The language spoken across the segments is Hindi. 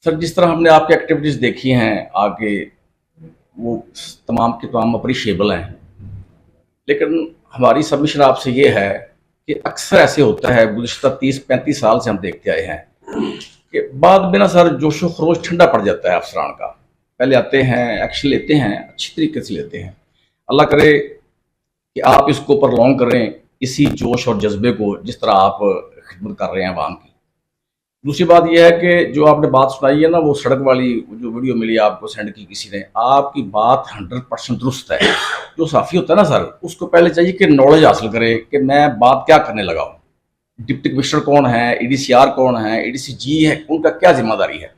सर, जिस तरह हमने आपकी एक्टिविटीज़ देखी हैं आगे, वो तमाम की तमाम अप्रिशिएबल हैं। लेकिन हमारी सबमिशन आपसे ये है कि अक्सर ऐसे होता है, गुज़िश्ता 30-35 साल से हम देखते आए हैं कि बाद में ना सर जोशो खरोश ठंडा पड़ जाता है अफसरान का। पहले आते हैं, एक्शन लेते हैं, अच्छी तरीके से लेते हैं। अल्लाह करे कि आप इसको प्रलॉन्ग करें, इसी जोश और जज्बे को, जिस तरह आप खिदमत कर रहे हैं आवाम की। दूसरी बात यह है कि जो आपने बात सुनाई है ना, वो सड़क वाली जो वीडियो मिली आपको सेंड की किसी ने, आपकी बात 100% दुरुस्त है। जो साफ़ी होता है ना सर, उसको पहले चाहिए कि नॉलेज हासिल करे कि मैं बात क्या करने लगा हूँ। डिप्टी कमिश्नर कौन है, ईडीसीआर कौन है, एडीसी जी है, उनका क्या जिम्मेदारी है।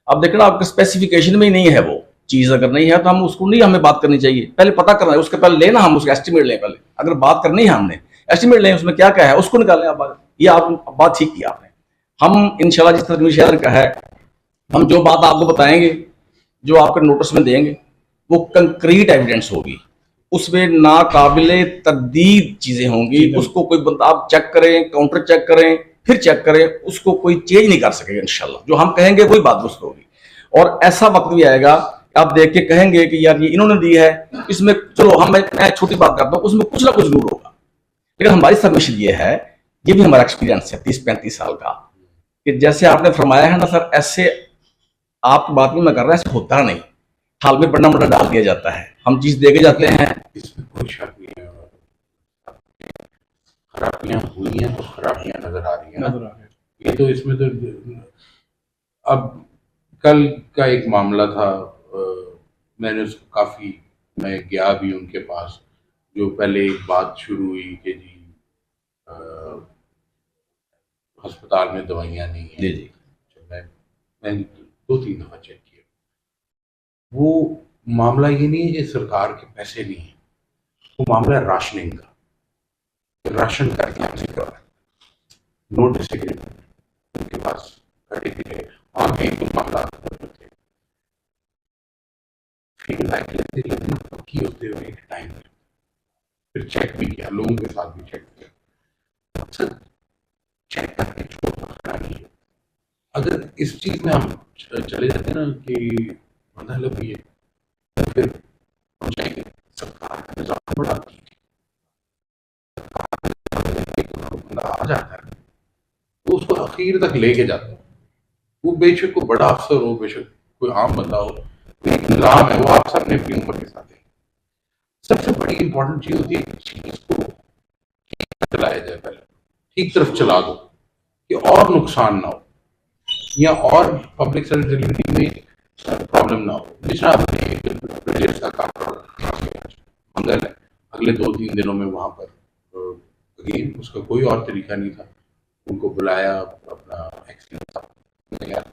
अब देखना, आपके स्पेसिफिकेशन में ही नहीं है वो चीज़। अगर नहीं है तो हम उसको नहीं, हमें बात करनी चाहिए। पहले पता करना है, उसके पहले लेना, हम उसका एस्टिमेट लें। पहले अगर बात करनी है हमने, एस्टिमेट लें, उसमें क्या क्या है उसको निकालें। आप बात, ये आप बात ठीक की आपने। हम इंशाल्लाह, जिस तरह शेयर का है, हम जो बात आपको बताएंगे, जो आपके नोटिस में देंगे, वो कंक्रीट एविडेंस होगी। उसमें नाकाबिले तरदीद चीजें होंगी। उसको कोई बंदा, आप चेक करें, काउंटर चेक करें, फिर चेक करें, उसको कोई चेंज नहीं कर सकेगा। इंशाल्लाह जो हम कहेंगे वही बात दुरुस्त होगी। और ऐसा वक्त भी आएगा, आप देख के कहेंगे कि यार ये इन्होंने दी है, इसमें चलो हम, मैं छोटी बात करता हूँ, उसमें कुछ ना कुछ जरूर होगा। लेकिन हमारी सबमिशन ये है, ये भी हमारा एक्सपीरियंस है 30-35 साल का, कि जैसे आपने फरमाया है ना सर, ऐसे आपकी बात में मैं कर रहा, ऐसे होता नहीं। हाल में बड़ा बड़ा डाल दिया जाता है, हम चीज दे के जाते हैं। इसमें कोई शक नहीं है। खराबियां हुई हैं तो खराबियां नजर आ रही हैं। ये तो इसमें तो अब कल का एक मामला था, मैंने उसको काफी, मैं गया भी उनके पास। जो पहले एक बात शुरू हुई कि जी अस्पताल में दवाइयाँ नहीं है। जी जी। तो मैंने 2-3 दफा चेक किया। वो मामला ये नहीं है कि सरकार के पैसे नहीं है, वो मामला है राशनिंग का। राशन करके हमसे करवाया, नो डिसएग्रीमेंट उनके पास खड़े थे, और भी कुछ मामला थे। फिर लाइक लेते लेते पक्की होते हुए एक टाइम, फिर चेक भी किया, लोगों के साथ भी चेक किया। अक्सर चेक करके छोड़ रखना नहीं है। अगर इस चीज में हम चले जाते हैं ना कि मतलब ये, तो फिर हम चाहेंगे सरकार का निजाम बड़ा ठीक है। एक बंदा आ जाता है तो उसको आखिर तक लेके जाता है। वो बेशक को बड़ा अफसर हो, बेशक कोई आम बंदा हो, एक निजाम है, वो आप सबने अपनी उम्र के साथ है। सबसे बड़ी इंपॉर्टेंट चीज होती है कि चीज को चलाया जाए, पहले ठीक तरफ चला दो कि और नुकसान ना हो, या और पब्लिक सर्विस डिलीवरी में प्रॉब्लम ना हो। जिस आपने ब्रिजेश का काम मंगल है, अगले 2-3 दिनों में वहां पर अगेन उसका कोई और तरीका नहीं था, उनको बुलाया, अपना एक्सीडेंट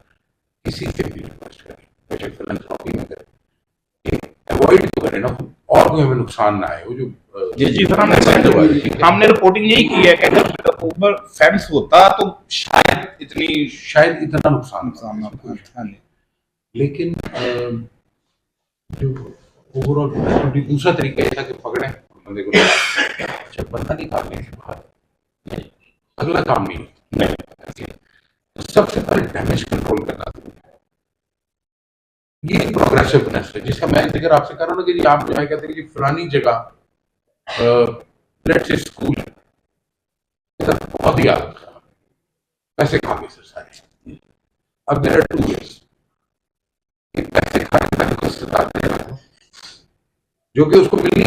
किसी से भी रिक्वेस्ट करें, बेशक फिलहाल में करें, अवॉइड तो करें ना, और कोई हमें नुकसान ना आए। वो जो जी जी सर, हमने रिपोर्टिंग यही की है कि अगर ऊपर फेंस होता तो शायद इतना नुकसान ना होता। लेकिन जो ओवरऑल दूसरा तरीका ये था कि पकड़े बंदे को, जब बंदा निकालने के बाद अगला काम नहीं, सबसे पहले डैमेज कंट्रोल करना था। ये प्रोग्रेसिवनेस है जिसका मैं जिक्र आपसे कर रहा हूँ ना, कि आप जो है कहते हैं कि फलानी जगह लेट्स से स्कूल बहुत ही हालत खराब, पैसे खा गए सर सारे। अब देयर आर 2 ways, पैसे खाने वाले को सजा दे रहा है जो कि उसको मिलनी